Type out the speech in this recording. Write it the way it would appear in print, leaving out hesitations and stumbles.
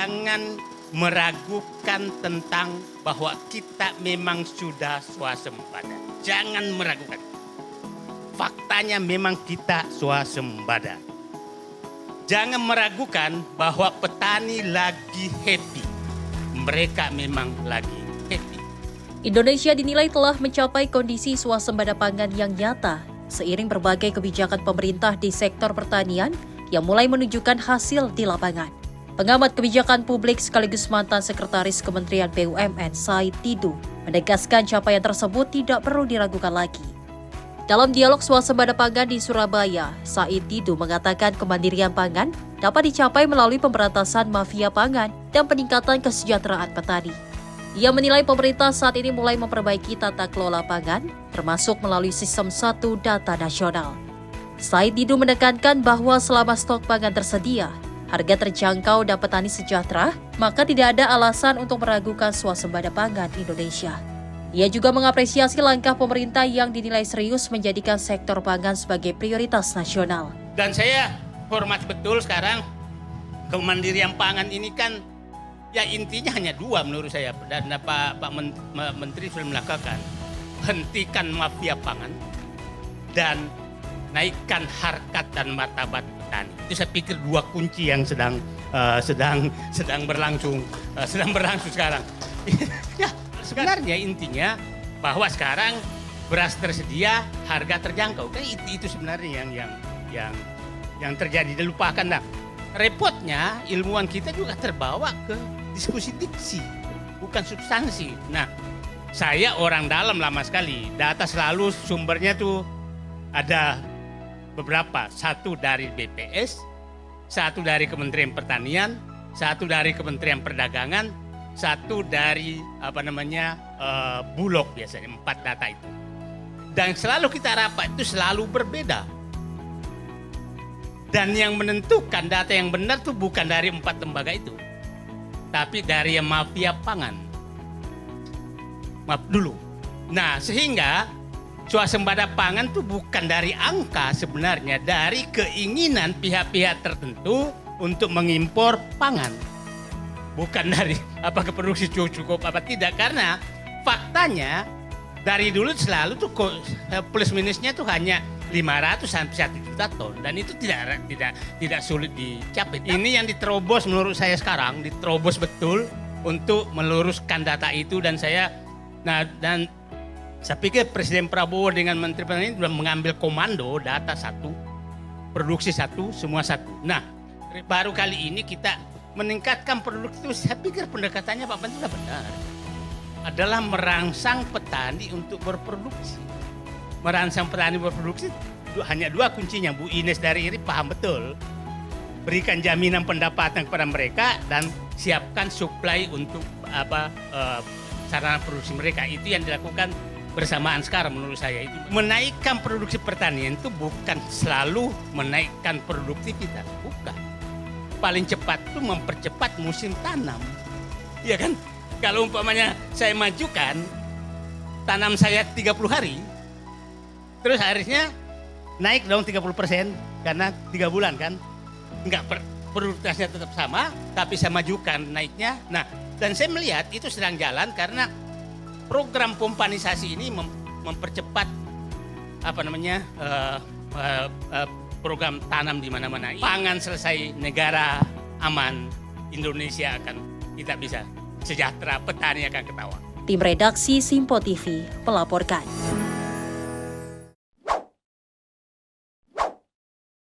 jangan meragukan tentang bahwa kita memang sudah swasembada. Jangan meragukan. Faktanya memang kita swasembada. Jangan meragukan bahwa petani lagi happy. Mereka memang lagi happy. Indonesia dinilai telah mencapai kondisi swasembada pangan yang nyata seiring berbagai kebijakan pemerintah di sektor pertanian yang mulai menunjukkan hasil di lapangan. Pengamat kebijakan publik sekaligus mantan Sekretaris Kementerian BUMN Said Didu menegaskan capaian tersebut tidak perlu diragukan lagi. Dalam dialog swasembada pangan di Surabaya, Said Didu mengatakan kemandirian pangan dapat dicapai melalui pemberantasan mafia pangan dan peningkatan kesejahteraan petani. Ia menilai pemerintah saat ini mulai memperbaiki tata kelola pangan, termasuk melalui sistem satu data nasional. Said Didu menekankan bahwa selama stok pangan tersedia, harga terjangkau dan petani sejahtera, maka tidak ada alasan untuk meragukan swasembada pangan Indonesia. Ia juga mengapresiasi langkah pemerintah yang dinilai serius menjadikan sektor pangan sebagai prioritas nasional. Dan saya hormat betul sekarang kemandirian pangan ini kan ya intinya hanya dua menurut saya. Dan Pak Menteri sudah melakukan. Hentikan mafia pangan dan naikkan harkat dan martabat petani. Itu saya pikir dua kunci yang sedang berlangsung sekarang. Ya, sebenarnya intinya bahwa sekarang beras tersedia, harga terjangkau. Kan itu sebenarnya yang terjadi. Dilupakan lah. Repotnya ilmuwan kita juga terbawa ke diskusi diksi, bukan substansi. Nah, saya orang dalam lama sekali. Data selalu sumbernya tuh ada beberapa, satu dari BPS, satu dari Kementerian Pertanian, satu dari Kementerian Perdagangan, satu dari Bulog biasanya, 4 data itu. Dan selalu kita rapat itu selalu berbeda. Dan yang menentukan data yang benar itu bukan dari 4 lembaga itu, tapi dari yang mafia pangan. Maaf dulu. Nah, sehingga swasembada pangan itu bukan dari angka sebenarnya, dari keinginan pihak-pihak tertentu untuk mengimpor pangan. Bukan dari apakah produksi cukup apa tidak, karena faktanya dari dulu selalu tuh plus minusnya tuh hanya 500 sampai 1 juta ton, dan itu tidak sulit dicapai. Ini yang diterobos menurut saya sekarang, diterobos betul untuk meluruskan data itu, dan saya pikir Presiden Prabowo dengan Menteri Pertanian sudah mengambil komando data satu, produksi satu, semua satu. Nah, baru kali ini kita meningkatkan produksi itu. Saya pikir pendekatannya Pak Menteri sudah benar. Adalah merangsang petani untuk berproduksi. Merangsang petani berproduksi hanya 2 kuncinya. Bu Ines dari IRI paham betul. Berikan jaminan pendapatan kepada mereka dan siapkan supply untuk sarana produksi mereka. Itu yang dilakukan bersamaan sekarang menurut saya. Itu menaikkan produksi pertanian itu bukan selalu menaikkan produktivitas, bukan. Paling cepat itu mempercepat musim tanam. Iya kan? Kalau umpamanya saya majukan tanam saya 30 hari, terus harusnya naik dong 30% karena 3 bulan kan. Enggak, produktivitasnya tetap sama, tapi saya majukan naiknya. Nah, dan saya melihat itu sedang jalan karena program pompanisasi ini mempercepat program tanam di mana-mana. Pangan selesai, negara aman, Indonesia akan kita bisa sejahtera, petani akan ketawa. Tim redaksi Simpo TV melaporkan.